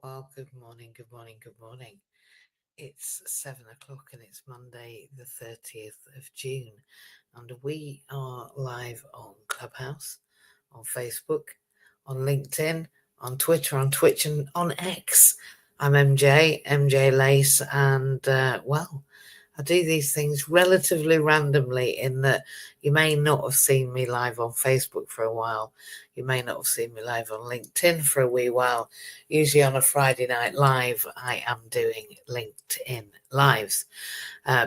Well, good morning, good morning, good morning. It's 7 o'clock and it's Monday, the 30th of June, and we are live on Clubhouse, on Facebook, on LinkedIn, on Twitter, on Twitch, and on X. I'm MJ Lace, and I do these things relatively randomly in that you may not have seen me live on Facebook for a while. You may not have seen me live on LinkedIn for a wee while. Usually on a Friday night live, I am doing LinkedIn lives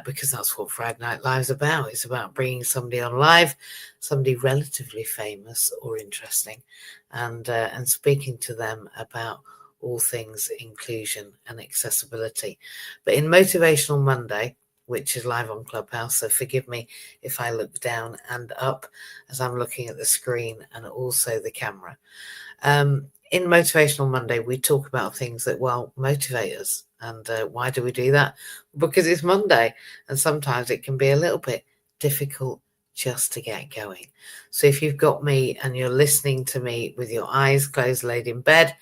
because that's what Friday Night Live's about. It's about bringing somebody on live, somebody relatively famous or interesting, and speaking to them about all things inclusion and accessibility. But in Motivational Monday, which is live on Clubhouse, so forgive me if I look down and up as I'm looking at the screen and also the camera. In Motivational Monday, we talk about things that, motivate us. And why do we do that? Because it's Monday, and sometimes it can be a little bit difficult just to get going. So if you've got me and you're listening to me with your eyes closed, laid in bed,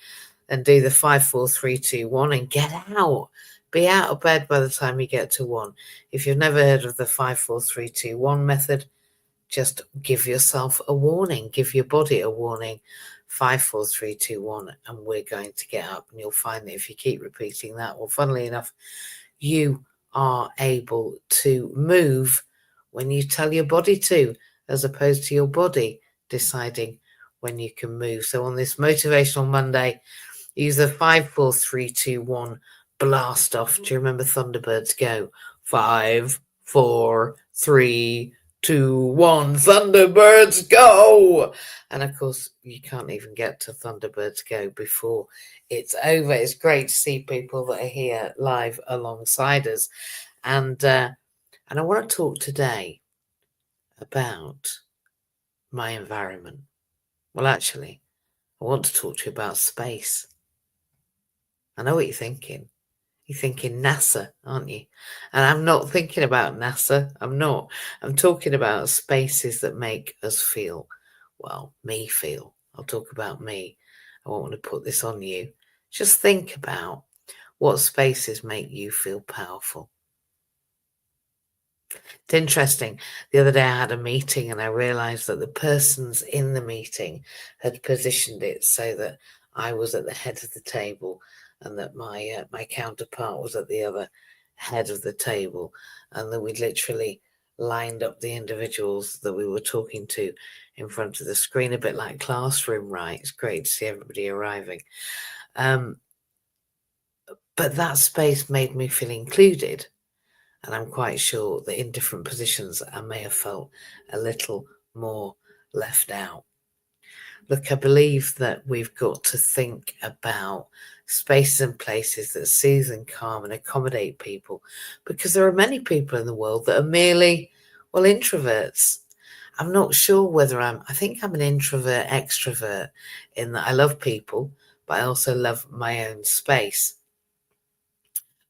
then do the 5, 4, 3, 2, 1 and get out. Be out of bed by the time you get to 1. If you've never heard of the 5, 4, 3, 2, 1 method, just give yourself a warning. Give your body a warning. 5, 4, 3, 2, 1, and we're going to get up. And you'll find that if you keep repeating that, well, funnily enough, you are able to move when you tell your body to, as opposed to your body deciding when you can move. So on this Motivational Monday, use the 5, 4, 3, 2, 1 blast off. Do you remember Thunderbirds Go? 5, 4, 3, 2, 1. Thunderbirds Go! And of course, you can't even get to Thunderbirds Go before it's over. It's great to see people that are here live alongside us. And I want to talk today about my environment. Well, actually, I want to talk to you about space. I know what you're thinking. You're thinking NASA, aren't you? And I'm not thinking about NASA. I'm not. I'm talking about spaces that make us feel, me feel. I'll talk about me. I won't want to put this on you. Just think about what spaces make you feel powerful. It's interesting. The other day I had a meeting and I realised that the persons in the meeting had positioned it so that I was at the head of the table and that my counterpart was at the other head of the table, and that we'd literally lined up the individuals that we were talking to in front of the screen, a bit like classroom, right? It's great to see everybody arriving. But that space made me feel included. And I'm quite sure that in different positions, I may have felt a little more left out. Look, I believe that we've got to think about spaces and places that soothe and calm and accommodate people, because there are many people in the world that are merely, introverts. I'm not sure whether I think I'm an introvert extrovert in that I love people, but I also love my own space.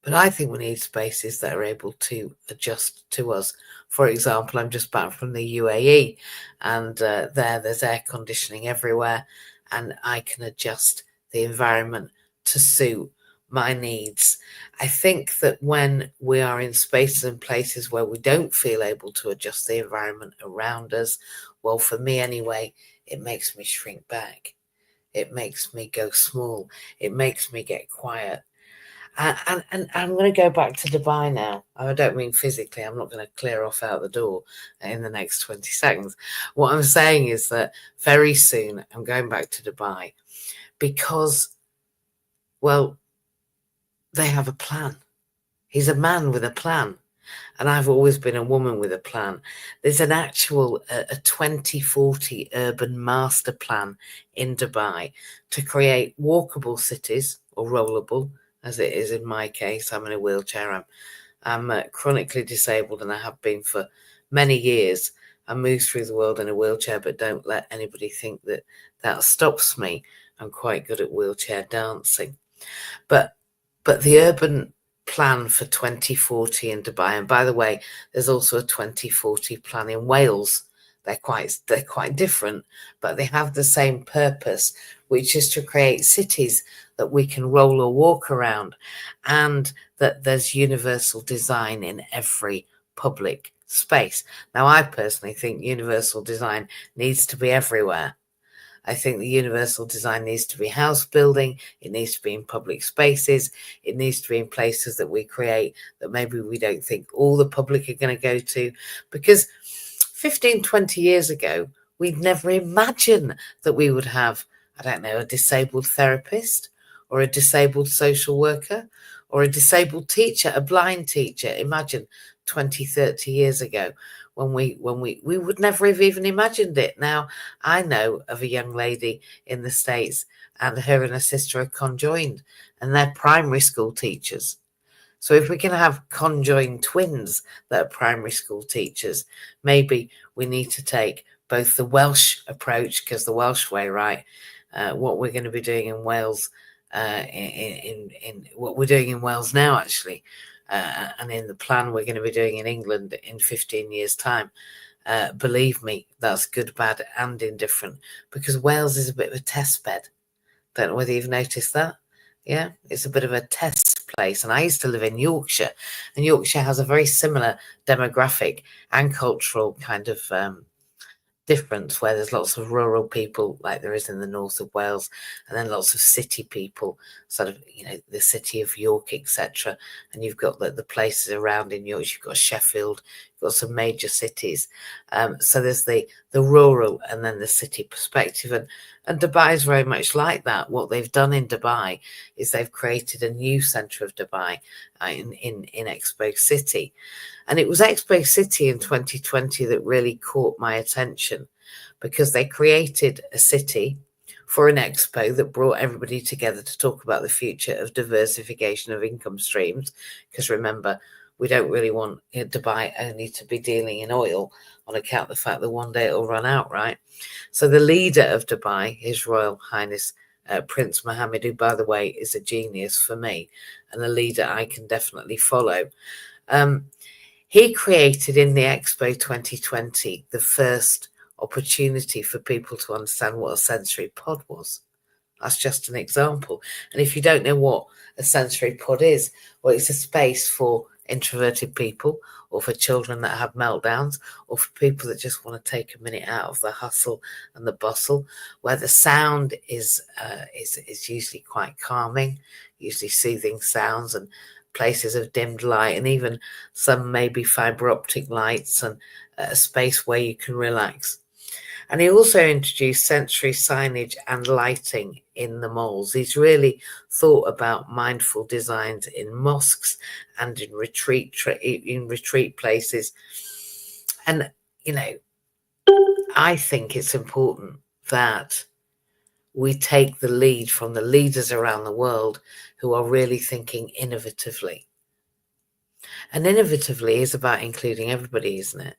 But I think we need spaces that are able to adjust to us. For example, I'm just back from the UAE, and there's air conditioning everywhere, and I can adjust the environment to suit my needs. I think that when we are in spaces and places where we don't feel able to adjust the environment around us, well, for me anyway, it makes me shrink back. It makes me go small. It makes me get quiet. And I'm going to go back to Dubai now. I don't mean physically. I'm not going to clear off out the door in the next 20 seconds. What I'm saying is that very soon I'm going back to Dubai because, they have a plan. He's a man with a plan. And I've always been a woman with a plan. There's an actual a 2040 urban master plan in Dubai to create walkable cities, or rollable, as it is in my case. I'm in a wheelchair. I'm chronically disabled, and I have been for many years. I move through the world in a wheelchair, but don't let anybody think that stops me. I'm quite good at wheelchair dancing. But the urban plan for 2040 in Dubai, and by the way, there's also a 2040 plan in Wales. They're quite different, but they have the same purpose, which is to create cities that we can roll or walk around, and that there's universal design in every public space. Now, I personally think universal design needs to be everywhere. I think the universal design needs to be house building. It needs to be in public spaces. It needs to be in places that we create that maybe we don't think all the public are going to go to. Because 15, 20 years ago, we'd never imagine that we would have, I don't know, a disabled therapist or a disabled social worker or a disabled teacher, a blind teacher. Imagine 20, 30 years ago when we would never have even imagined it. Now, I know of a young lady in the States, and her and her sister are conjoined, and they're primary school teachers. So if we can have conjoined twins that are primary school teachers, maybe we need to take both the Welsh approach, because the Welsh way, right, what we're going to be doing in Wales, in what we're doing in Wales now, actually, and in the plan we're going to be doing in England in 15 years' time. Believe me, that's good, bad, and indifferent, because Wales is a bit of a test bed. Don't know whether you've noticed that. Yeah, it's a bit of a test place. And I used to live in Yorkshire, and Yorkshire has a very similar demographic and cultural kind of difference, where there's lots of rural people like there is in the north of Wales, and then lots of city people, sort of, the city of York, etc. And you've got the places around in York. You've got Sheffield, you've got some major cities. So there's the rural and then the city perspective, and Dubai is very much like that. What they've done in Dubai is they've created a new centre of Dubai in Expo City. And it was Expo City in 2020 that really caught my attention, because they created a city for an expo that brought everybody together to talk about the future of diversification of income streams. Because remember, we don't really want Dubai only to be dealing in oil, on account of the fact that one day it'll run out, right? So the leader of Dubai, His Royal Highness Prince Mohammed, who, by the way, is a genius for me and a leader I can definitely follow. He created in the Expo 2020 the first opportunity for people to understand what a sensory pod was. That's just an example. And if you don't know what a sensory pod is, well, it's a space for introverted people, or for children that have meltdowns, or for people that just want to take a minute out of the hustle and the bustle, where the sound is usually quite calming, usually soothing sounds, and places of dimmed light, and even some maybe fiber optic lights, and a space where you can relax. And he also introduced sensory signage and lighting in the malls. He's really thought about mindful designs in mosques and in retreat places. And, I think it's important that we take the lead from the leaders around the world who are really thinking innovatively. And innovatively is about including everybody, isn't it?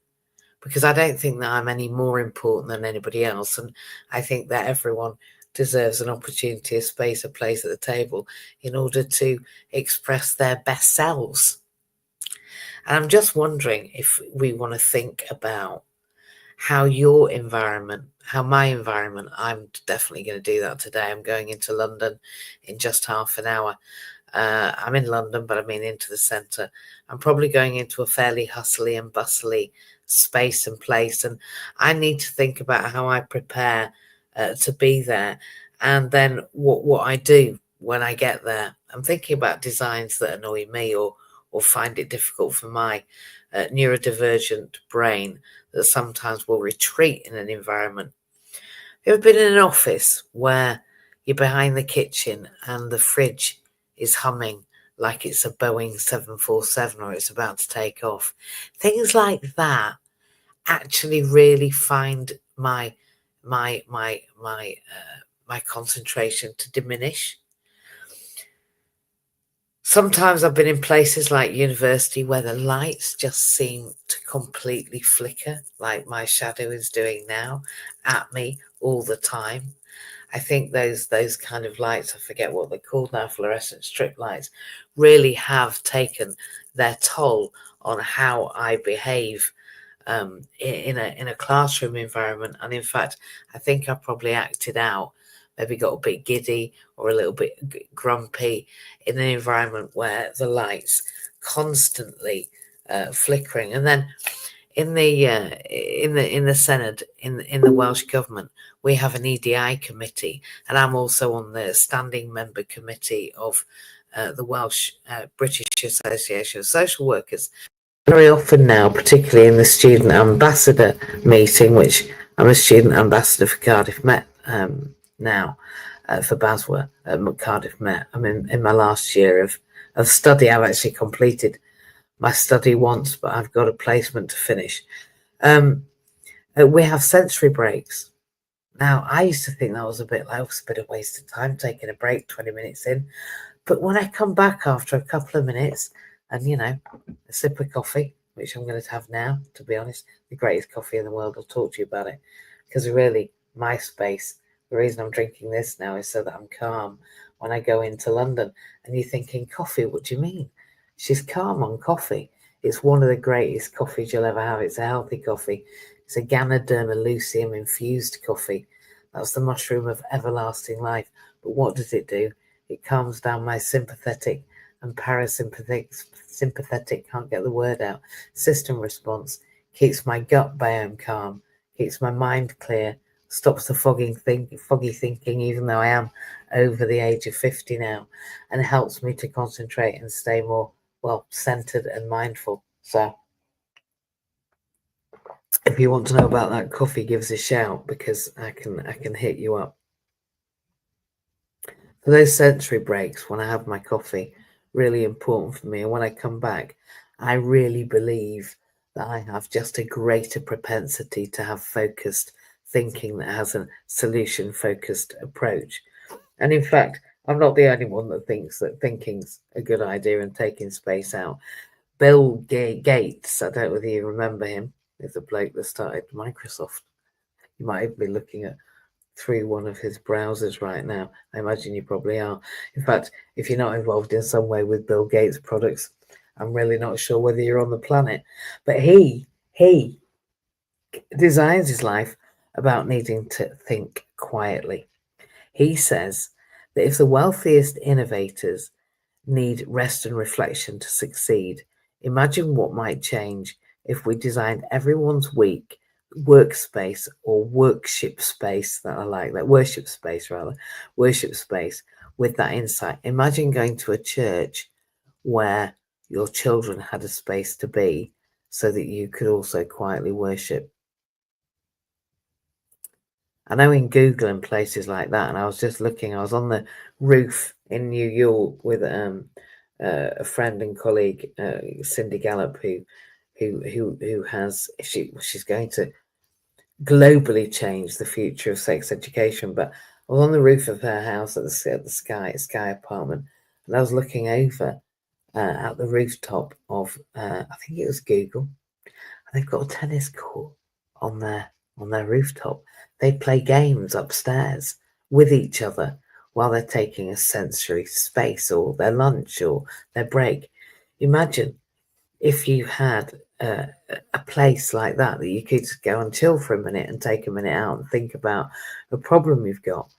Because I don't think that I'm any more important than anybody else. And I think that everyone deserves an opportunity, a space, a place at the table in order to express their best selves. And I'm just wondering if we want to think about how your environment, how my environment, I'm definitely going to do that today. I'm going into London in just half an hour. I'm in London, but I mean into the centre. I'm probably going into a fairly hustly and bustly space and place, and I need to think about how I prepare to be there, and then what I do when I get there. I'm thinking about designs that annoy me or find it difficult for my neurodivergent brain, that sometimes will retreat in an environment. Have you ever been in an office where you're behind the kitchen and the fridge is humming like it's a Boeing 747 or it's about to take off? Things like that actually really find my concentration to diminish. Sometimes I've been in places like university where the lights just seem to completely flicker, like my shadow is doing now, at me all the time. I think those kind of lights, I forget what they're called now, fluorescent strip lights, really have taken their toll on how I behave in a classroom environment. And in fact, I think I probably acted out maybe got a bit giddy or a little bit grumpy in an environment where the lights constantly flickering. And then in the Senate, in the Welsh government, we have an EDI committee, and I'm also on the standing member committee of the Welsh British Association of Social Workers. Very often now, particularly in the student ambassador meeting, which I'm a student ambassador for Cardiff Met now, for BASWA at Cardiff Met. I'm in my last year of study. I've actually completed my study once, but I've got a placement to finish. We have sensory breaks. Now, I used to think that was a bit like, a bit of waste of time taking a break 20 minutes in. But when I come back after a couple of minutes and, a sip of coffee, which I'm going to have now, to be honest, the greatest coffee in the world, I'll talk to you about it. Because really, my space, the reason I'm drinking this now is so that I'm calm when I go into London. And you're thinking, coffee, what do you mean? She's calm on coffee. It's one of the greatest coffees you'll ever have. It's a healthy coffee. It's a Ganoderma luteum infused coffee. That's the mushroom of everlasting life. But what does it do? It calms down my sympathetic and sympathetic, can't get the word out, system response, keeps my gut biome calm, keeps my mind clear, stops the foggy thinking, even though I am over the age of 50 now, and helps me to concentrate and stay more, centered and mindful. So if you want to know about that coffee, give us a shout, because I can hit you up. For those sensory breaks, when I have my coffee, really important for me. And when I come back, I really believe that I have just a greater propensity to have focused thinking that has a solution focused approach. And in fact, I'm not the only one that thinks that thinking's a good idea and taking space out. Bill Gates, I don't know whether you remember him, is the bloke that started Microsoft. You might even be looking at through one of his browsers right now. I imagine you probably are. In fact, if you're not involved in some way with Bill Gates products, I'm really not sure whether you're on the planet. But he designs his life about needing to think quietly. He says that if the wealthiest innovators need rest and reflection to succeed, imagine what might change if we designed everyone's week workspace or worship space, that I like that, worship space with that insight. Imagine going to a church where your children had a space to be so that you could also quietly worship. I know in Google and places like that, and I was just looking, I was on the roof in New York with a friend and colleague, Cindy Gallup, who has, she's going to globally change the future of sex education. But I was on the roof of her house at the Sky apartment, and I was looking over at the rooftop of I think it was Google, and they've got a tennis court on their rooftop. They play games upstairs with each other while they're taking a sensory space or their lunch or their break. Imagine if you had a place like that you could go and chill for a minute and take a minute out and think about a problem you've got.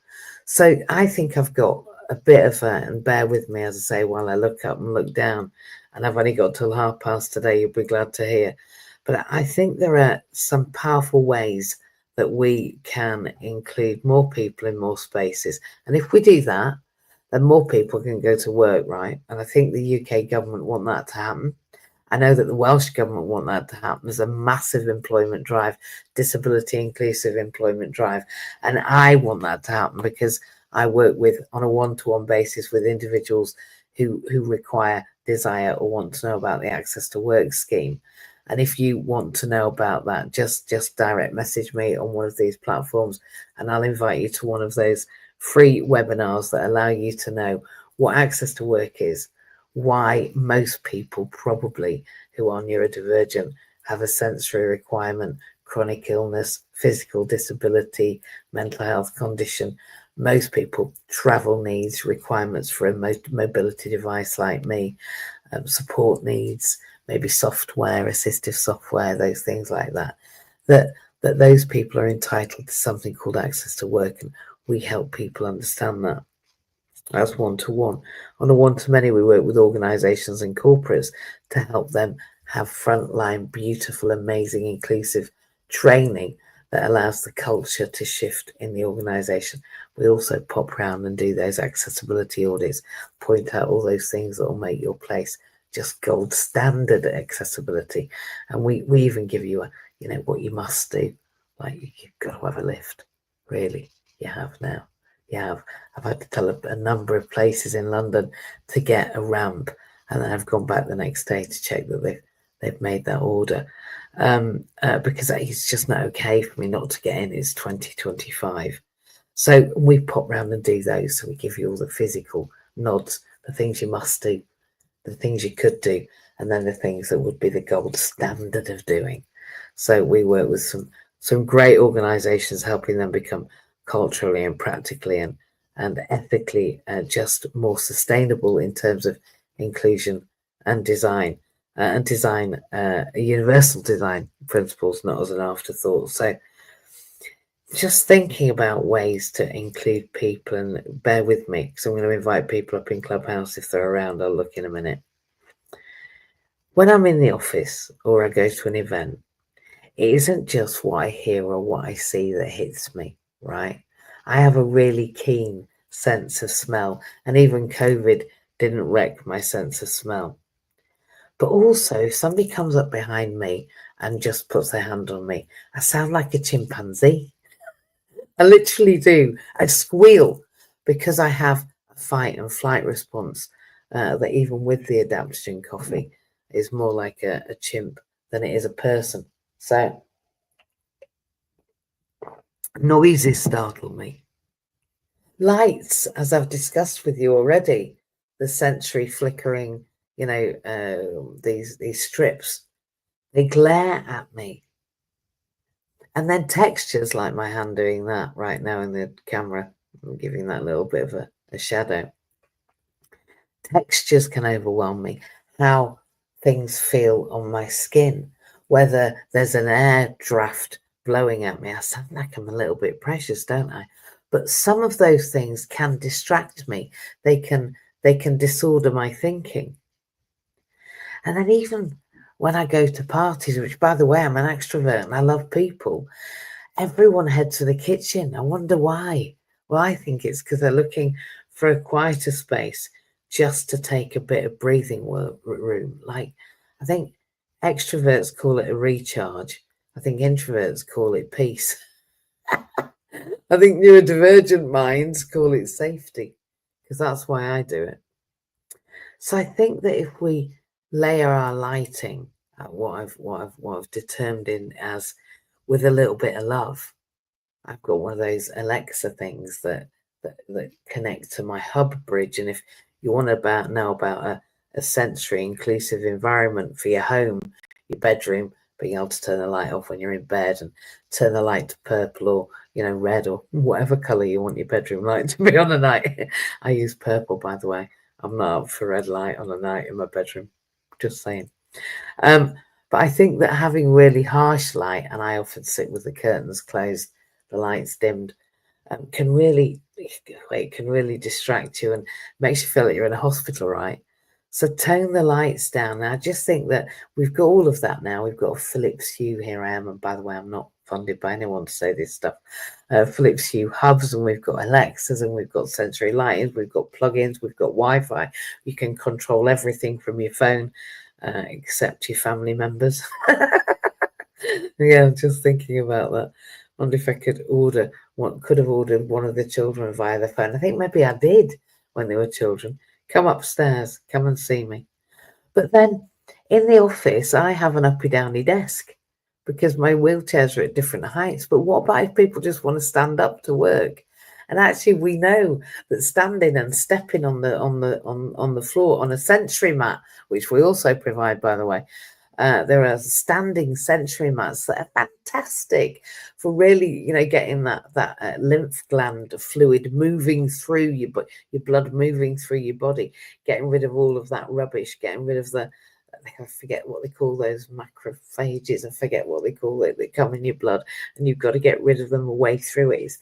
So I think I've got a bit of and bear with me as I say while I look up and look down, and I've only got till past today, you'll be glad to hear. But I think there are some powerful ways that we can include more people in more spaces. And if we do that, then more people can go to work, right? And I think the UK government want that to happen. I know that the Welsh government want that to happen. There's a massive employment drive, disability inclusive employment drive. And I want that to happen because I work with on a one-to-one basis with individuals who require, desire, or want to know about the Access to Work scheme. And if you want to know about that, just direct message me on one of these platforms, and I'll invite you to one of those free webinars that allow you to know what Access to Work is, why most people probably who are neurodivergent have a sensory requirement, chronic illness, physical disability, mental health condition. Most people travel needs, requirements for a mobility device like me, support needs, maybe software, assistive software, those things like that, that those people are entitled to something called Access to Work. And we help people understand that as one-to-one. On a one-to-many, we work with organisations and corporates to help them have frontline, beautiful, amazing, inclusive training that allows the culture to shift in the organisation. We also pop around and do those accessibility audits, point out all those things that will make your place just gold standard accessibility. And we even give you what you must do. Like, you've got to have a lift. Really, you have now. You have. I've had to tell a number of places in London to get a ramp, and then I've gone back the next day to check that they've made that order, because it's just not okay for me not to get in. It's 2025. So we pop round and do those. So we give you all the physical nods, the things you must do, the things you could do, and then the things that would be the gold standard of doing. So we work with some great organisations, helping them become culturally and practically and ethically just more sustainable in terms of inclusion and design, universal design principles, not as an afterthought. So just thinking about ways to include people, and bear with me because I'm going to invite people up in Clubhouse if they're around. I'll look in a minute. When I'm in the office or I go to an event, it isn't just what I hear or what I see that hits me, right? I have a really keen sense of smell, and even COVID didn't wreck my sense of smell. But also, if somebody comes up behind me and just puts their hand on me, I sound like a chimpanzee. I literally do. I squeal because I have a fight and flight response that even with the adaptogen coffee is more like a chimp than it is a person. So noises startle me. Lights, as I've discussed with you already, the sensory flickering, these strips, they glare at me. And then textures, like my hand doing that right now in the camera, I'm giving that little bit of a shadow. Textures can overwhelm me. How things feel on my skin, whether there's an air draft blowing at me. I sound like I'm a little bit precious, don't I? But some of those things can distract me. They can disorder my thinking. And then even when I go to parties, which, by the way, I'm an extrovert and I love people, everyone heads to the kitchen. I wonder why. Well, I think it's because they're looking for a quieter space just to take a bit of breathing room. Like, I think extroverts call it a recharge. I think introverts call it peace. I think neurodivergent minds call it safety, because that's why I do it. So I think that if we layer our lighting at what I've determined in as with a little bit of love. I've got one of those Alexa things that connect to my hub bridge. And if you want to know about a sensory inclusive environment for your home, your bedroom, being able to turn the light off when you're in bed and turn the light to purple or red or whatever color you want your bedroom light to be on a night. I use purple, by the way. I'm not up for red light on a night in my bedroom. Just saying. But I think that having really harsh light, and I often sit with the curtains closed, the lights dimmed, can really distract you and makes you feel like you're in a hospital, right? So tone the lights down. Now, I just think that we've got all of that now. We've got a Philips Hue. Here I am, and by the way, I'm not funded by anyone to say this stuff. Philips Hue hubs, and we've got Alexas, and we've got sensory lighting, we've got plugins, we've got Wi-Fi. You can control everything from your phone, except your family members. Yeah, I'm just thinking about that. I wonder if I could have ordered one of the children via the phone. I think maybe I did when they were children. Come upstairs, come and see me. But then in the office, I have an uppy-downy desk because my wheelchairs are at different heights. But what about if people just want to stand up to work? And actually, we know that standing and stepping on the floor on a sensory mat, which we also provide, by the way, there are standing sensory mats that are fantastic for really, getting that lymph gland fluid moving through your blood moving through your body, getting rid of all of that rubbish, getting rid of the I forget what they call those macrophages. I forget what they call it that come in your blood, and you've got to get rid of them. A way through it is,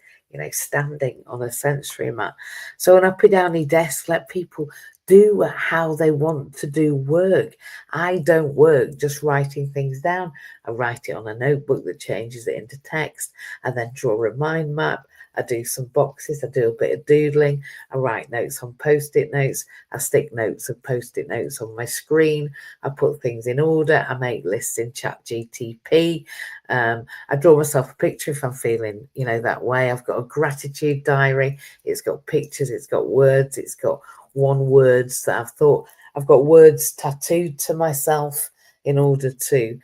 standing on a sensory mat. So an uppy downy desk, let people do how they want to do work. I don't work just writing things down. I write it on a notebook that changes it into text. I then draw a mind map. I do some boxes. I do a bit of doodling. I write notes on post-it notes. I stick notes of post-it notes on my screen. I put things in order. I make lists in ChatGTP. I draw myself a picture if I'm feeling, that way. I've got a gratitude diary. It's got pictures. It's got words. It's got one words that I've thought. I've got words tattooed to myself in order to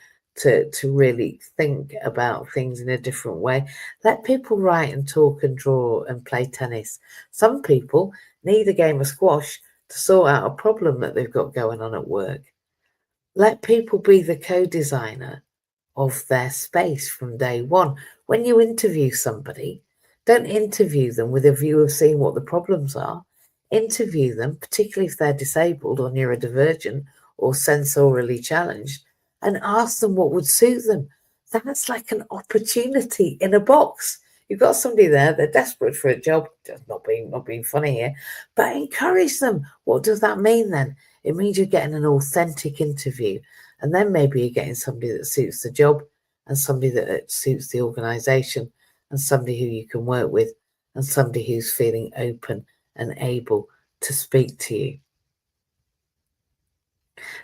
really think about things in a different way. Let people write and talk and draw and play tennis. Some people need a game of squash to sort out a problem that they've got going on at work. Let people be the co-designer of their space from day one. When you interview somebody, don't interview them with a view of seeing what the problems are. Interview them, particularly if they're disabled or neurodivergent or sensorially challenged, and ask them what would suit them. That's like an opportunity in a box. You've got somebody there, they're desperate for a job, just not being funny here, but encourage them. What does that mean then? It means you're getting an authentic interview. And then maybe you're getting somebody that suits the job, and somebody that suits the organisation, and somebody who you can work with, and somebody who's feeling open and able to speak to you.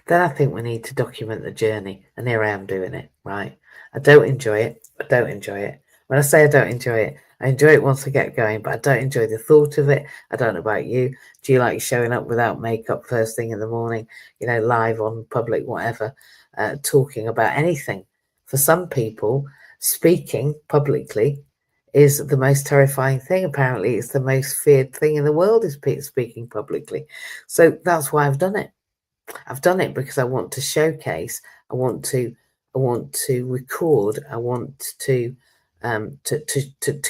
Then I think we need to document the journey. And here I am doing it, right? I don't enjoy it. When I say I don't enjoy it, I enjoy it once I get going, but I don't enjoy the thought of it. I don't know about you. Do you like showing up without makeup first thing in the morning, live on public, whatever, talking about anything? For some people, speaking publicly is the most terrifying thing. Apparently, it's the most feared thing in the world is speaking publicly. So that's why I've done it. I've done it because I want to showcase. I want to record. I want to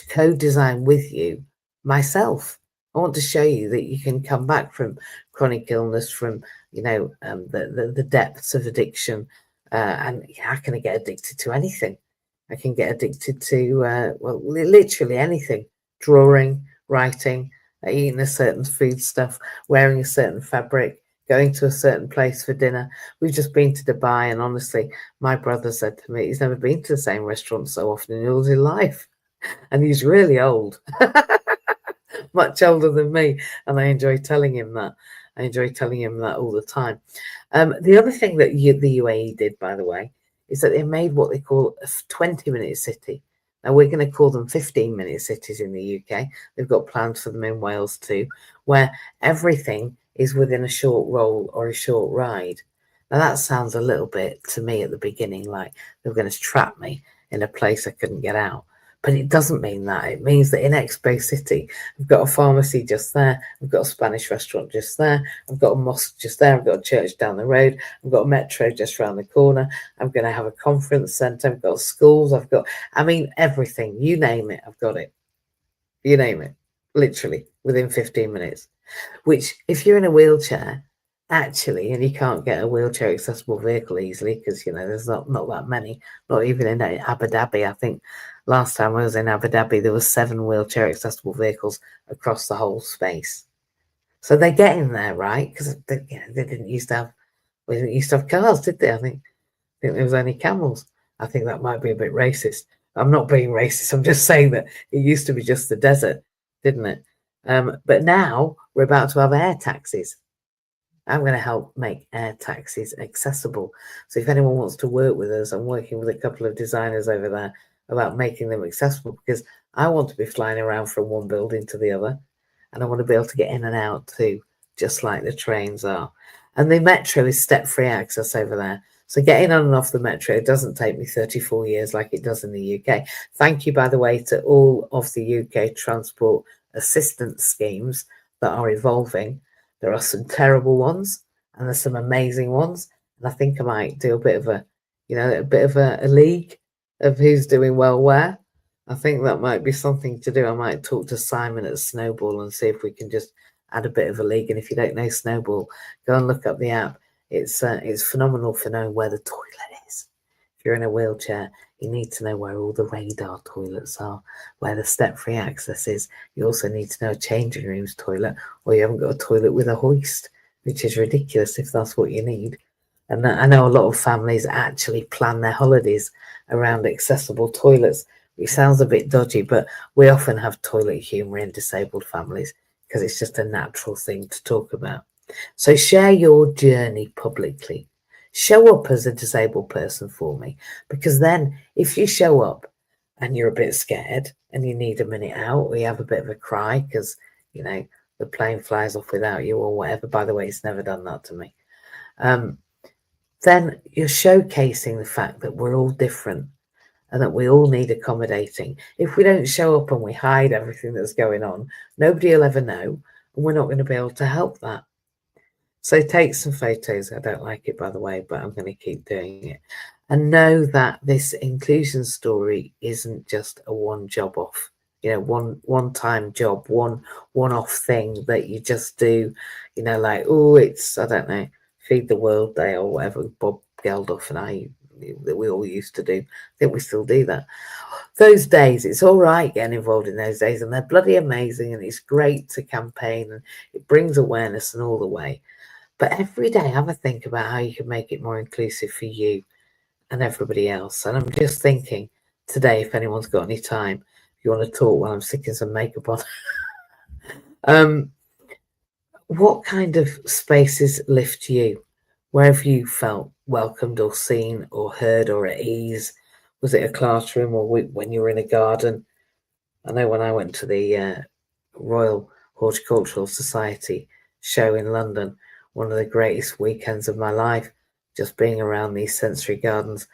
co-design with you myself. I want to show you that you can come back from chronic illness, from the depths of addiction, and how can I get addicted to anything? I can get addicted to literally anything: drawing, writing, eating a certain food stuff, wearing a certain fabric, going to a certain place for dinner. We've just been to Dubai, and honestly, my brother said to me he's never been to the same restaurant so often in all his life. And he's really old, much older than me. And I enjoy telling him that. I enjoy telling him that all the time. The other thing that the UAE did, by the way, is that they made what they call a 20-minute city. Now, we're going to call them 15-minute cities in the UK. They've got plans for them in Wales too, where everything is within a short roll or a short ride. Now, that sounds a little bit to me at the beginning like they were going to trap me in a place I couldn't get out. But it doesn't mean that. It means that in Expo City, I've got a pharmacy just there. I've got a Spanish restaurant just there. I've got a mosque just there. I've got a church down the road. I've got a metro just around the corner. I'm going to have a conference centre. I've got schools. Everything. You name it, I've got it. You name it. Literally within 15 minutes. Which, if you're in a wheelchair, actually, and you can't get a wheelchair accessible vehicle easily because, there's not that many, not even in Abu Dhabi. I think last time I was in Abu Dhabi, there was 7 wheelchair accessible vehicles across the whole space. So they're getting there, right? Because they didn't used to have cars, did they? I think there was only camels. I think that might be a bit racist. I'm not being racist. I'm just saying that it used to be just the desert, didn't it? But now we're about to have air taxis. I'm going to help make air taxis accessible. So if anyone wants to work with us, I'm working with a couple of designers over there about making them accessible, because I want to be flying around from one building to the other, and I want to be able to get in and out too, just like the trains are. And the metro is step-free access over there. So getting on and off the metro doesn't take me 34 years like it does in the UK. Thank you, by the way, to all of the UK transport assistance schemes that are evolving. There are some terrible ones and there's some amazing ones. And I think I might do a bit of a league of who's doing well where. I think that might be something to do. I might talk to Simon at Snowball and see if we can just add a bit of a league. And if you don't know Snowball, go and look up the app. It's phenomenal for knowing where the toilet is. If you're in a wheelchair, you need to know where all the radar toilets are, where the step-free access is. You also need to know a changing rooms toilet, or you haven't got a toilet with a hoist, which is ridiculous if that's what you need. And I know a lot of families actually plan their holidays around accessible toilets, which sounds a bit dodgy, but we often have toilet humour in disabled families because it's just a natural thing to talk about. So share your journey publicly. Show up as a disabled person for me, because then if you show up and you're a bit scared and you need a minute out, or you have a bit of a cry because, the plane flies off without you or whatever. By the way, it's never done that to me. Then you're showcasing the fact that we're all different and that we all need accommodating. If we don't show up and we hide everything that's going on, nobody will ever know, and we're not going to be able to help that. So take some photos. I don't like it, by the way, but I'm going to keep doing it. And know that this inclusion story isn't just a one job off, one-time job, one-off thing that you just do, like, it's, I don't know, Feed the World Day or whatever Bob Geldof and that we all used to do. I think we still do that. Those days, it's all right getting involved in those days, and they're bloody amazing, and it's great to campaign, and it brings awareness and all the way. But every day, have a think about how you can make it more inclusive for you and everybody else. And I'm just thinking today, if anyone's got any time, if you want to talk while I'm sticking some makeup on, what kind of spaces lift you? Where have you felt welcomed or seen or heard or at ease? Was it a classroom or when you were in a garden? I know when I went to the Royal Horticultural Society show in London, one of the greatest weekends of my life, just being around these sensory gardens,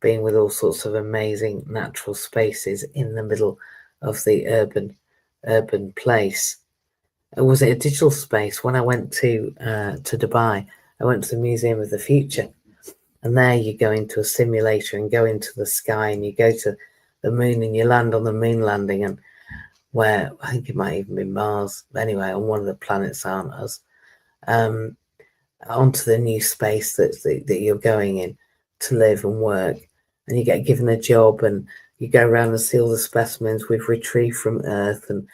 being with all sorts of amazing natural spaces in the middle of the urban place. Was it a digital space? When I went to Dubai, I went to the Museum of the Future, and there you go into a simulator and go into the sky, and you go to the moon and you land on the moon landing, and where I think it might even be Mars, anyway, on one of the planets, aren't us, onto the new space that you're going in to live and work, and you get given a job, and you go around and see all the specimens we've retrieved from Earth, and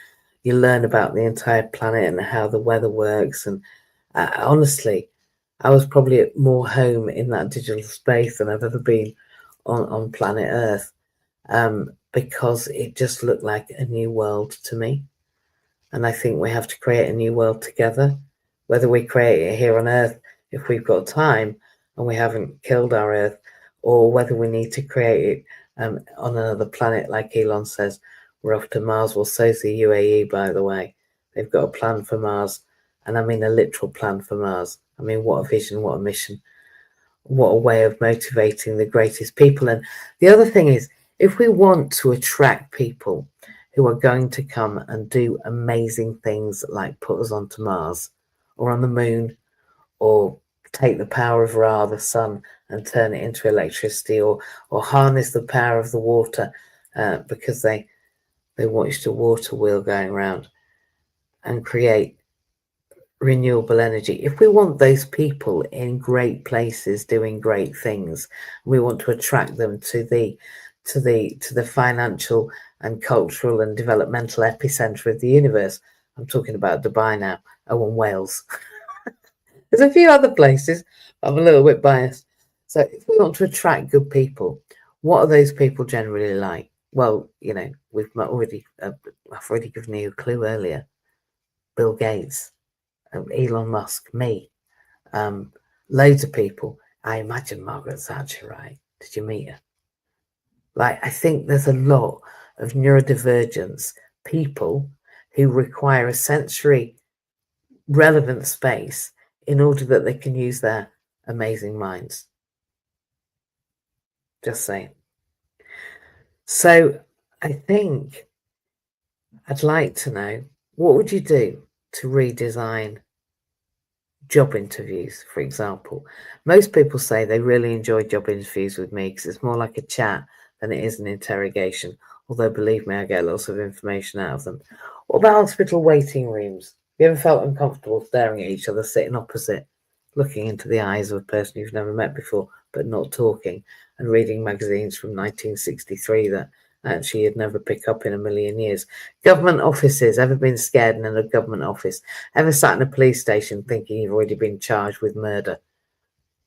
you learn about the entire planet and how the weather works. And honestly, I was probably at more home in that digital space than I've ever been on planet Earth, because it just looked like a new world to me. And I think we have to create a new world together, whether we create it here on Earth if we've got time and we haven't killed our Earth, or whether we need to create it on another planet, like Elon says. We're off to Mars. Well, so's the UAE, by the way. They've got a plan for Mars, and I mean a literal plan for Mars. I mean, what a vision, what a mission, what a way of motivating the greatest people. And the other thing is, if we want to attract people who are going to come and do amazing things like put us onto Mars or on the moon, or take the power of Ra, the sun, and turn it into electricity, or harness the power of the water, because they watched a water wheel going around, and create renewable energy. If we want those people in great places doing great things, we want to attract them to the financial and cultural and developmental epicenter of the universe. I'm talking about Dubai now. Oh, and Wales. There's a few other places. I'm a little bit biased. So if we want to attract good people, what are those people generally like? Well, I've already given you a clue earlier. Bill Gates, Elon Musk, me, loads of people. I imagine Margaret Thatcher, right? Did you meet her? I think there's a lot of neurodivergence people who require a sensory relevant space in order that they can use their amazing minds. Just saying. So I think I'd like to know, what would you do to redesign job interviews, for example? Most people say they really enjoy job interviews with me because it's more like a chat than it is an interrogation. Although, believe me, I get lots of information out of them. What about hospital waiting rooms? You ever felt uncomfortable staring at each other sitting opposite, looking into the eyes of a person you've never met before, but not talking, and reading magazines from 1963 that actually you'd never pick up in a million years. Government offices, ever been scared in a government office? Ever sat in a police station thinking you've already been charged with murder,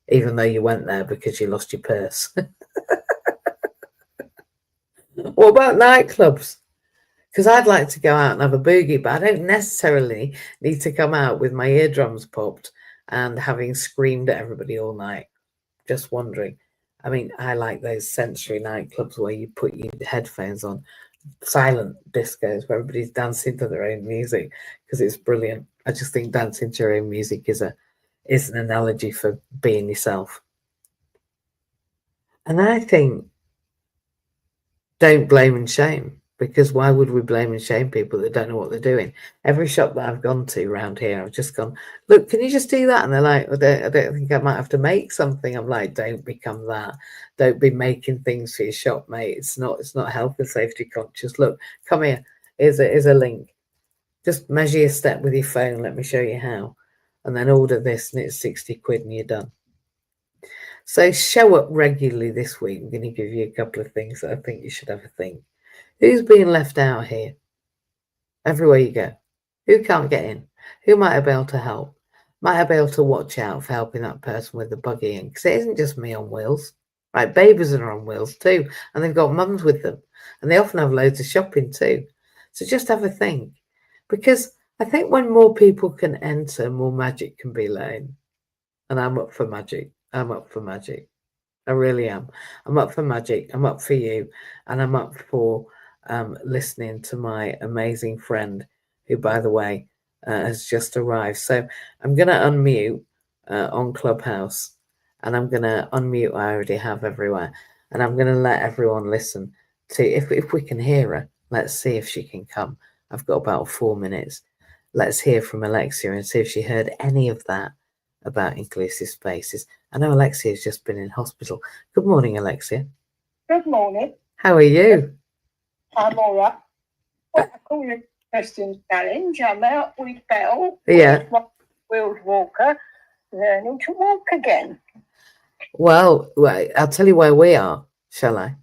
even though you went there because you lost your purse? What about nightclubs? Because I'd like to go out and have a boogie, but I don't necessarily need to come out with my eardrums popped and having screamed at everybody all night. Just wondering. I mean, I like those sensory nightclubs where you put your headphones on, silent discos where everybody's dancing to their own music, because it's brilliant. I just think dancing to your own music is an analogy for being yourself. And I think don't blame and shame, because why would we blame and shame people that don't know what they're doing? Every shop that I've gone to around here, I've just gone, look, can you just do that? And they're like, I don't think I might have to make something. I'm like, don't become that. Don't be making things for your shop, mate. It's not health and safety conscious. Look, come here. Here's a link. Just measure your step with your phone. Let me show you how. And then order this, and it's 60 quid and you're done. So show up regularly this week. I'm going to give you a couple of things that I think you should have a think. Who's being left out here? Everywhere you go. Who can't get in? Who might I be able to help? Might I be able to watch out for helping that person with the buggy in? Because it isn't just me on wheels. Right, babies are on wheels too. And they've got mums with them. And they often have loads of shopping too. So just have a think. Because I think when more people can enter, more magic can be learned. And I'm up for magic. I'm up for magic. I really am. I'm up for magic. I'm up for you. And I'm up for listening to my amazing friend, who, by the way, has just arrived. So I'm going to unmute on Clubhouse, and I'm going to unmute. I already have everywhere. And I'm going to let everyone listen to, if we can hear her. Let's see if she can come. I've got about 4 minutes. Let's hear from Alexia and see if she heard any of that about inclusive spaces. I know Alexia's just been in hospital. Good morning, Alexia. Good morning. How are you? I'm all right. Well, I call it Preston's challenge. I'm out with Belle. Yeah. My wheeled walker, learning to walk again. Well, I'll tell you where we are, shall I?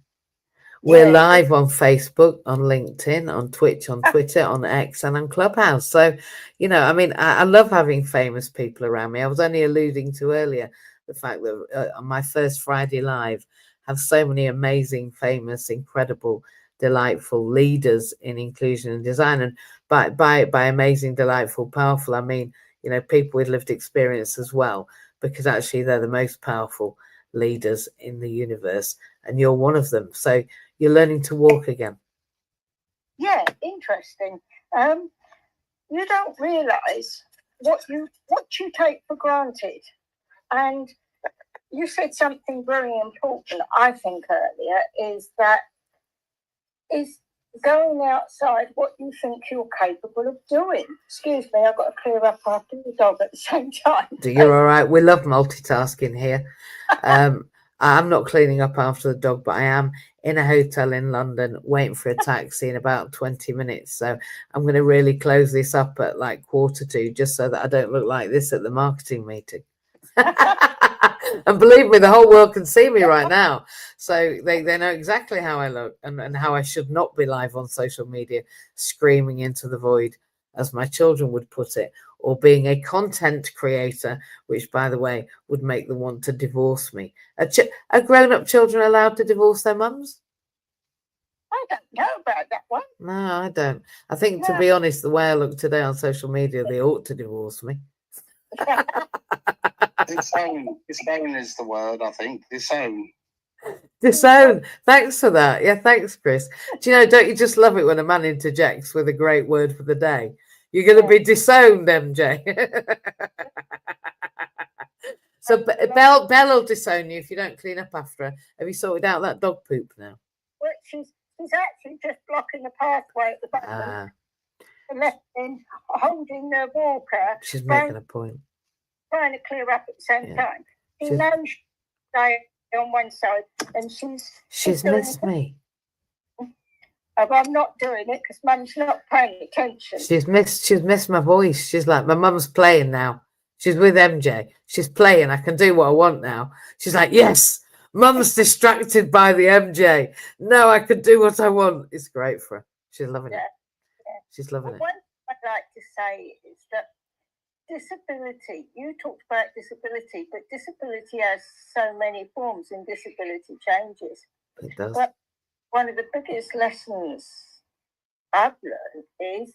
We're live on Facebook, on LinkedIn, on Twitch, on Twitter, on X, and on Clubhouse. So, you know, I mean, I love having famous people around me. I was only alluding to earlier the fact that on my first Friday Live, have so many amazing, famous, incredible, delightful leaders in inclusion and design. And by amazing, delightful, powerful, I mean, you know, people with lived experience as well, because actually they're the most powerful leaders in the universe, and you're one of them. So you're learning to walk again. Yeah, interesting. You don't realise what you take for granted. And you said something very important, I think, earlier, is going outside what you think you're capable of doing. Excuse me, I've got to clear up after the dog at the same time. You're all right. We love multitasking here. I'm not cleaning up after the dog, but I am in a hotel in London waiting for a taxi in about 20 minutes. So I'm going to really close this up at like 1:45, just so that I don't look like this at the marketing meeting. And believe me, the whole world can see me right now. So they know exactly how I look and how I should not be live on social media, screaming into the void, as my children would put it, or being a content creator, which, by the way, would make them want to divorce me. Are grown-up children allowed to divorce their mums? I don't know about that one. No, I don't. I think, to be honest, the way I look today on social media, they ought to divorce me. Disown is the word, I think. Disown. Disown. Thanks for that. Yeah, thanks, Chris. Do you know, don't you just love it when a man interjects with a great word for the day? You're going to be disowned, MJ. So Belle will disown you if you don't clean up after her. Have you sorted out that dog poop now? Well, she's actually just blocking the pathway at the bottom. And left in holding the walker. She's making a point. Trying to clear up at the same time. She knows she's on one side, and she's missed me. I'm not doing it because Mum's not paying attention. She's missed my voice. She's like, my mum's playing now. She's with MJ. She's playing. I can do what I want now. She's like, yes, Mum's distracted by the MJ. No, I can do what I want. It's great for her. She's loving it. She's loving it. One I'd like to say is that disability, you talked about disability, but disability has so many forms and disability changes. It does. But one of the biggest lessons I've learned is,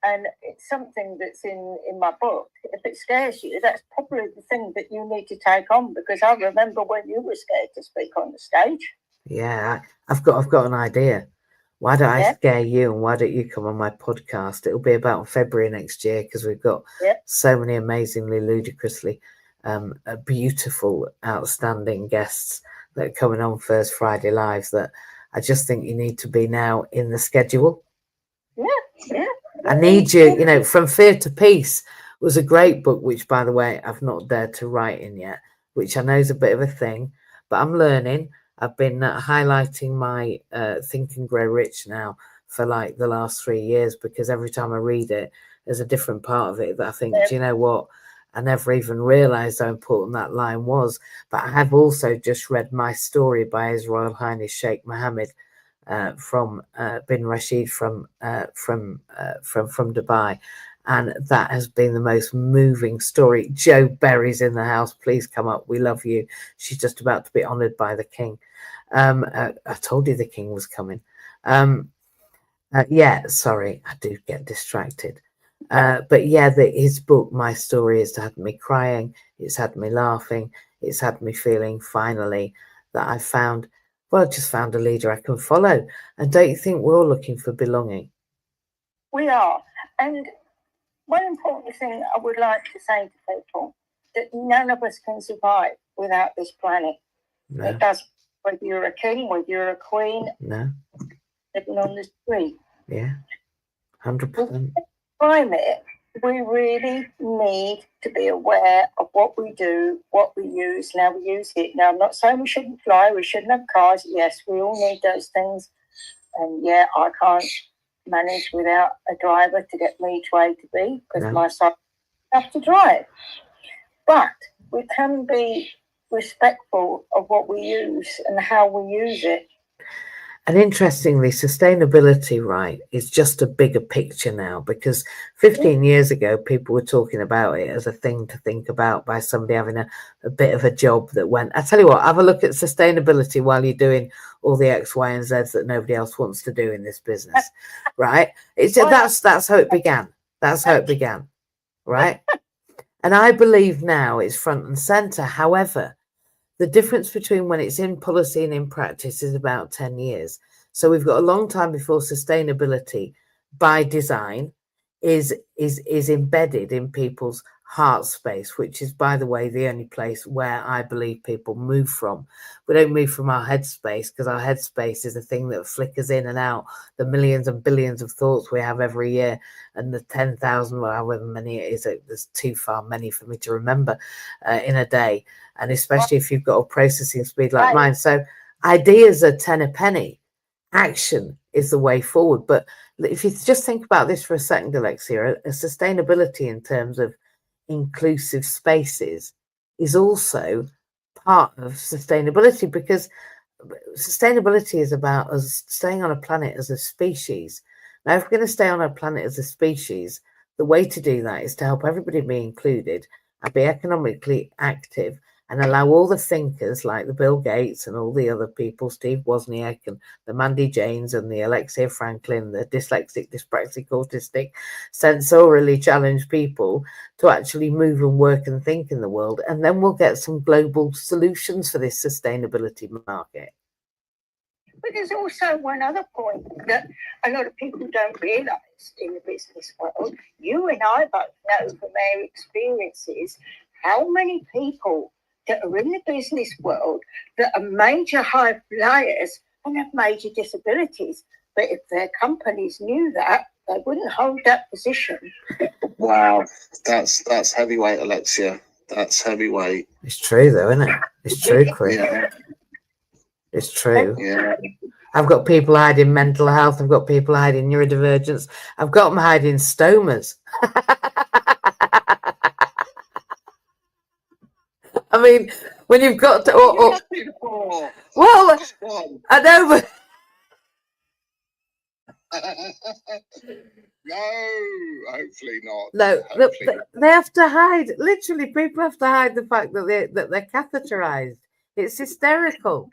and it's something that's in my book, if it scares you, that's probably the thing that you need to take on, because I remember when you were scared to speak on the stage. Yeah, I've got an idea. Why don't I scare you, and why don't you come on my podcast? It'll be about February next year, because we've got so many amazingly, ludicrously beautiful, outstanding guests that are coming on First Friday Lives that I just think you need to be now in the schedule. Yeah. I need you, From Fear to Peace was a great book, which, by the way, I've not dared to write in yet, which I know is a bit of a thing, but I'm learning. I've been highlighting my Think and Grow Rich now for like the last 3 years, because every time I read it, there's a different part of it that I think, do you know what? I never even realised how important that line was. But I have also just read My Story by His Royal Highness Sheikh Mohammed from bin Rashid from Dubai. And that has been the most moving story. Joe Berry's in the house. Please come up. We love you. She's just about to be honoured by the king. I told you the king was coming. Sorry, I do get distracted. But yeah, his book, My Story, has had me crying. It's had me laughing. It's had me feeling finally that I just found a leader I can follow. And don't you think we're all looking for belonging? We are. And one important thing I would like to say to people, that none of us can survive without this planet. No. It doesn't, whether you're a king, whether you're a queen, no, living on the street. Yeah, 100%. Climate, we really need to be aware of what we do, what we use. Now we use it. Now, I'm not saying we shouldn't fly, we shouldn't have cars. Yes, we all need those things. And yeah, I can't manage without a driver to get me to A to B, because my son have to drive. But we can be respectful of what we use and how we use it. And interestingly, sustainability, right, is just a bigger picture now, because 15 years ago, people were talking about it as a thing to think about by somebody having a bit of a job that went, I tell you what, have a look at sustainability while you're doing all the X, Y, and Zs that nobody else wants to do in this business, right? That's how it began. That's how it began, right? And I believe now it's front and center. However, the difference between when it's in policy and in practice is about 10 years. So we've got a long time before sustainability by design is embedded in people's heart space, which is, by the way, the only place where I believe people move from. We don't move from our head space, because our head space is a thing that flickers in and out, the millions and billions of thoughts we have every year, and the 10,000, or however many it is, there's too far many for me to remember in a day. And especially if you've got a processing speed like mine. So ideas are 10 a penny. Action is the way forward. But if you just think about this for a second, Alexia, a sustainability in terms of inclusive spaces is also part of sustainability, because sustainability is about us staying on a planet as a species. Now, if we're going to stay on a planet as a species, the way to do that is to help everybody be included and be economically active, and allow all the thinkers like the Bill Gates and all the other people, Steve Wozniak and the Mandy Janes and the Alexia Franklin, the dyslexic, dyspraxic, autistic, sensorially challenged people, to actually move and work and think in the world. And then we'll get some global solutions for this sustainability market. But there's also one other point that a lot of people don't realise in the business world. You and I both know from our experiences how many people that are in the business world that are major high flyers and have major disabilities. But if their companies knew that, they wouldn't hold that position. Wow, that's heavyweight, Alexia. That's heavyweight. It's true, though, isn't it? It's true, Chris. Yeah. It's true. Yeah. I've got people hiding mental health. I've got people hiding neurodivergence. I've got them hiding stomas. I mean, when you've got to, What are you looking for? well, Go on. I know, but No, hopefully not. no, Hopefully not. they have to hide. Literally, people have to hide the fact that they're catheterized. It's hysterical.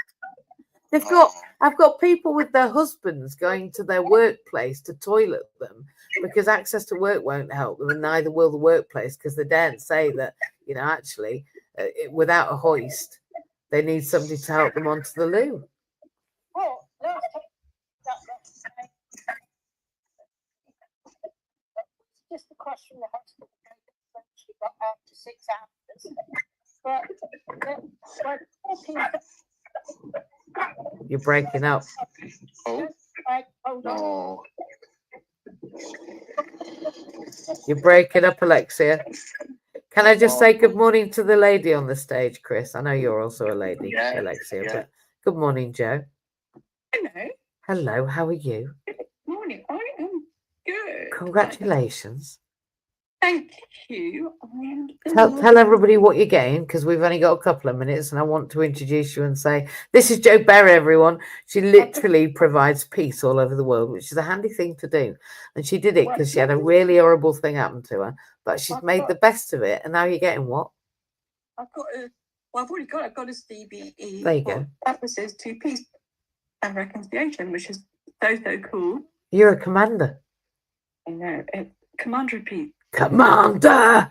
I've got people with their husbands going to their workplace to toilet them because access to work won't help them, and neither will the workplace because they daren't say that, actually, without a hoist, they need somebody to help them onto the loo. Well, just the question the hospital she got up to 6 hours. But You're breaking up. Oh, hold on. no. You're breaking up, Alexia. Can I just say good morning to the lady on the stage, Chris? I know you're also a lady, Yeah, Alexia, yeah. but good morning, Joe. Hello. Hello, how are you? Morning. I am good. Congratulations. Thank you. Tell everybody what you're getting, because we've only got a couple of minutes, and I want to introduce you and say, this is Jo Berry, everyone. She literally provides peace all over the world, which is a handy thing to do. And she did it because she had a really horrible thing happen to her, but she's made the best of it. And now you're getting what? I've got I've got a CBE. There you go. That says to peace and reconciliation, which is so cool. You're a commander. I know. Commander Pete. Commander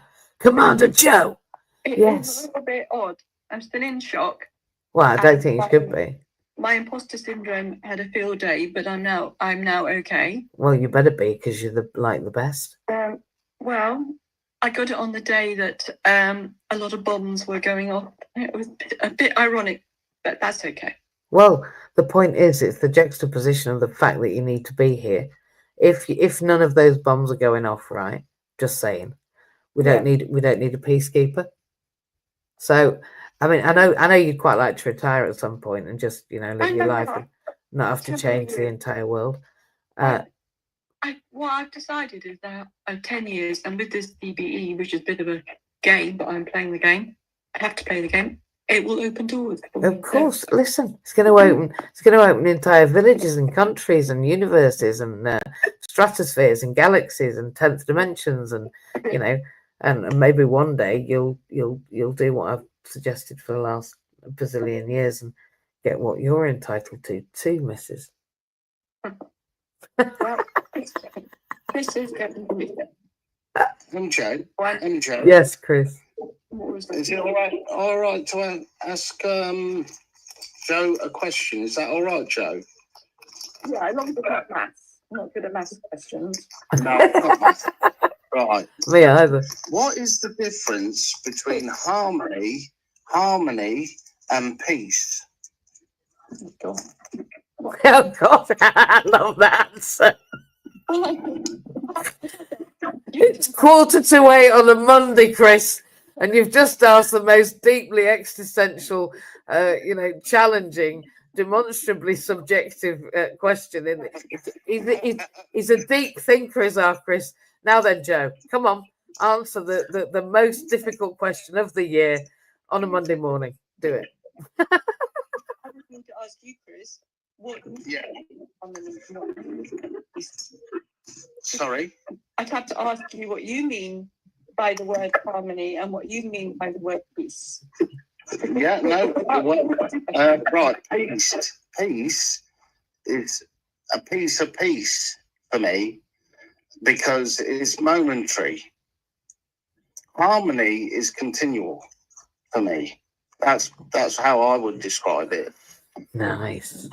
Joe. It's a little bit odd. I'm still in shock. Well, I don't think you should be. My imposter syndrome had a field day, but I'm now okay. Well, you better be, because you're the best. Well, I got it on the day that a lot of bombs were going off. It was a bit ironic, but that's okay. Well, the point is, it's the juxtaposition of the fact that you need to be here. If none of those bombs are going off, right? Just saying, we don't need a peacekeeper. So, I mean, I know you'd quite like to retire at some point and just live your life and not have to change the entire world. What I've decided is that 10 years, and with this CBE, which is a bit of a game, but I'm playing the game. I have to play the game. It will open doors. Of course, listen, it's going to open entire villages and countries and universes and stratospheres and galaxies and 10th dimensions, and and maybe one day you'll do what I've suggested for the last bazillion years and get what you're entitled to too, Mrs. Well, this is getting Joe. Joe. Yes, Chris. Is it all right to ask Joe a question? Is that all right, Joe? Yeah, as long as it's not maths. I'm not good at maths questions. No, not maths. Right. Me either. What is the difference between harmony, and peace? Oh God, I love that answer. It's 7:45 on a Monday, Chris, and you've just asked the most deeply existential, challenging, demonstrably subjective question. He's a deep thinker, is our Chris. Now then, Joe, come on, answer the most difficult question of the year on a Monday morning. Do it. I was going to ask you, Chris, what? Yeah. Sorry? I'd have to ask you what you mean by the word harmony and what you mean by the word peace. Yeah, no. Right. Peace is a piece of peace for me because it's momentary. Harmony is continual for me. That's how I would describe it. Nice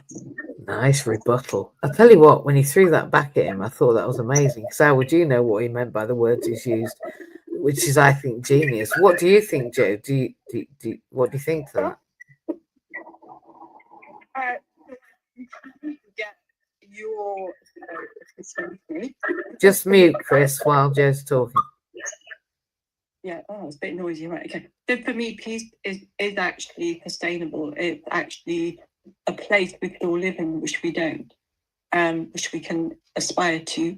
rebuttal. I'll tell you what, when he threw that back at him, I thought that was amazing, because how would you know what he meant by the words he's used, which is, I think, genius. What do you think, Joe? What do you think to that? Get your just mute, Chris, while Joe's talking. Yeah, it's a bit noisy, right? Okay. So for me, peace is actually sustainable. It's actually a place we could all live in, which we don't, which we can aspire to.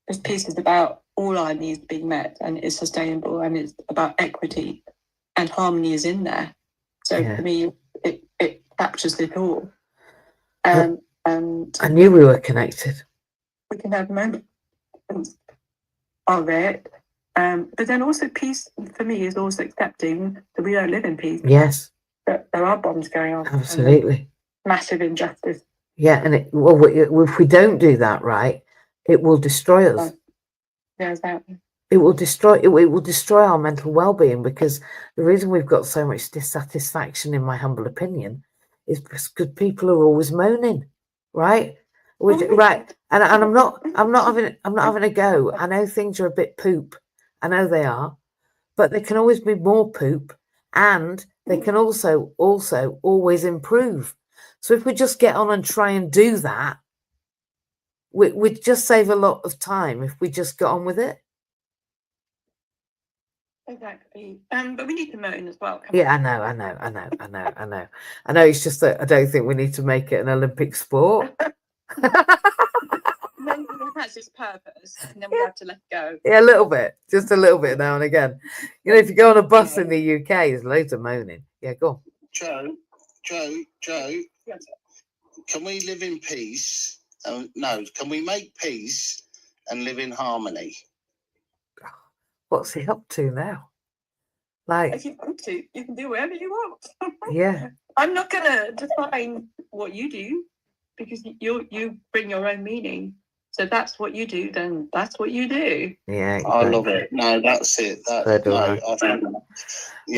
Because peace is about all our needs being met, and it's sustainable, and it's about equity. and harmony is in there. So Yeah. for me, it captures it all. I And knew we were connected. we can have moments of it. But then also peace for me is also accepting that we don't live in peace. Yes, That there are bombs going on. absolutely. Massive injustice. Yeah, and if we don't do that right, it will destroy us. Yeah, exactly. It will destroy our mental well-being, because the reason we've got so much dissatisfaction, in my humble opinion, is because people are always moaning, right? Right, and I'm not having a go. I know things are a bit poop. I know they are, but they can always be more poop, and they can also always improve. So if we just get on and try and do that, we'd just save a lot of time if we just got on with it. Exactly. But we need to moan as well. Yeah, I know. It's just that I don't think we need to make it an Olympic sport. Maybe it has its purpose, and then we have to let go. Yeah, a little bit, just a little bit now and again. You know, if you go on a bus in the UK, there's loads of moaning. Yeah, go on. Joe. Yes. Can we live in peace? No, can we make peace and live in harmony? What's he up to now? Like, If you want to, you can do whatever you want. yeah. I'm not gonna define what you do, because you bring your own meaning. So that's what you do, then that's what you do. Yeah, exactly. I love it. No, that's it. I think,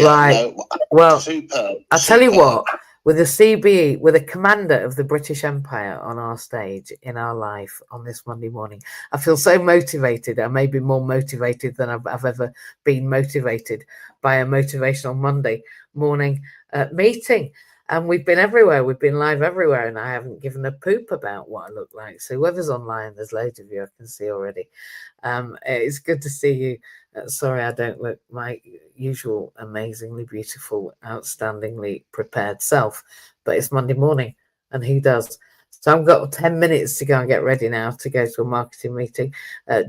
right. No, well, superb. I'll tell you what, with a CBE, with a commander of the British Empire on our stage in our life on this Monday morning, I feel so motivated. I may be more motivated than I've ever been motivated by a Motivational Monday morning meeting. And we've been everywhere. We've been live everywhere, and I haven't given a poop about what I look like. So whoever's online, there's loads of you I can see already. It's good to see you. Sorry, I don't look my usual amazingly beautiful, outstandingly prepared self, but it's Monday morning, and who does? So I've got 10 minutes to go and get ready now to go to a marketing meeting.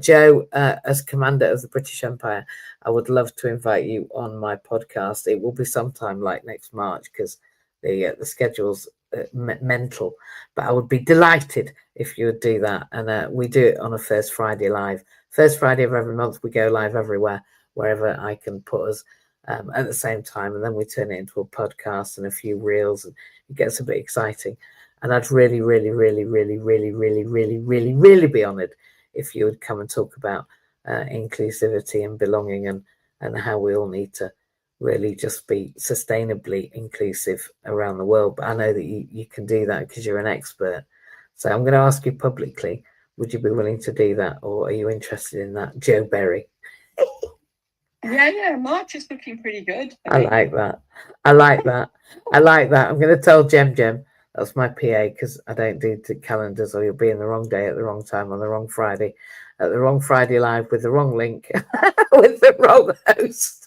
Joe, as commander of the British Empire, I would love to invite you on my podcast. It will be sometime like next March, because the schedule's mental, but I would be delighted if you would do that. And we do it on a first Friday live. First Friday of every month, we go live everywhere, wherever I can put us at the same time. And then we turn it into a podcast and a few reels, and it gets a bit exciting. And I'd really, really, really, really, really, really, really, really, really be honoured if you would come and talk about inclusivity and belonging, and how we all need to really just be sustainably inclusive around the world. But I know that you can do that because you're an expert. So I'm going to ask you publicly, would you be willing to do that, or are you interested in that, Joe Berry? Yeah, March is looking pretty good. I like that. I'm going to tell Jem, that's my PA, because I don't do the calendars, or you'll be in the wrong day at the wrong time on the wrong Friday, at the wrong Friday live with the wrong link, with the wrong host.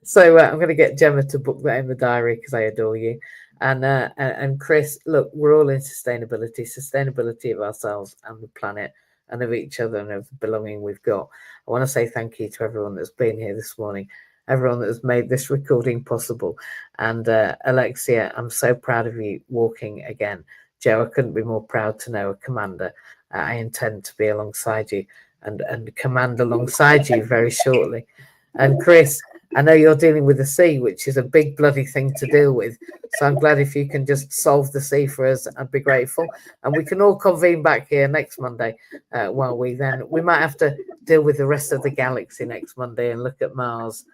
So I'm going to get Gemma to book that in the diary, because I adore you. And Chris, look, we're all in sustainability of ourselves and the planet and of each other and of the belonging we've got. I want to say thank you to everyone that's been here this morning, everyone that has made this recording possible. And Alexia, I'm so proud of you walking again. Joe, I couldn't be more proud to know a commander. I intend to be alongside you and command alongside you very shortly. And Chris, I know you're dealing with the sea, which is a big bloody thing to deal with. So I'm glad if you can just solve the sea for us, I'd be grateful. And we can all convene back here next Monday while we might have to deal with the rest of the galaxy next Monday and look at Mars.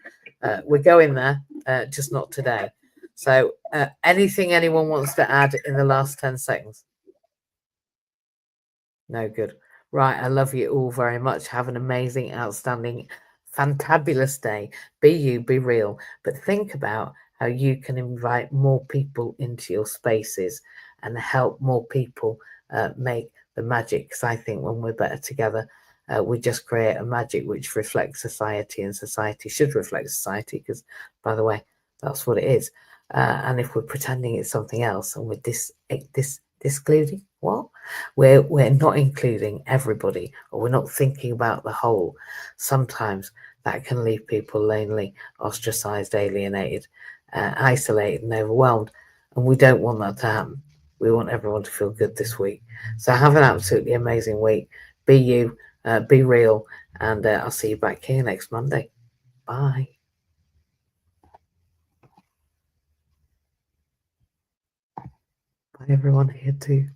We're going there, just not today. So anything anyone wants to add in the last 10 seconds? No good. Right. I love you all very much. Have an amazing, outstanding, fantabulous day. Be you, be real, but think about how you can invite more people into your spaces and help more people make the magic. Because I think when we're better together, we just create a magic which reflects society, and society should reflect society, because, by the way, that's what it is. And if we're pretending it's something else, and we're discluding, what? We're not including everybody, or we're not thinking about the whole. Sometimes that can leave people lonely, ostracized, alienated, isolated, and overwhelmed. And we don't want that to happen. We want everyone to feel good this week. So have an absolutely amazing week. Be you, be real, and I'll see you back here next Monday. Bye. Bye, everyone here too.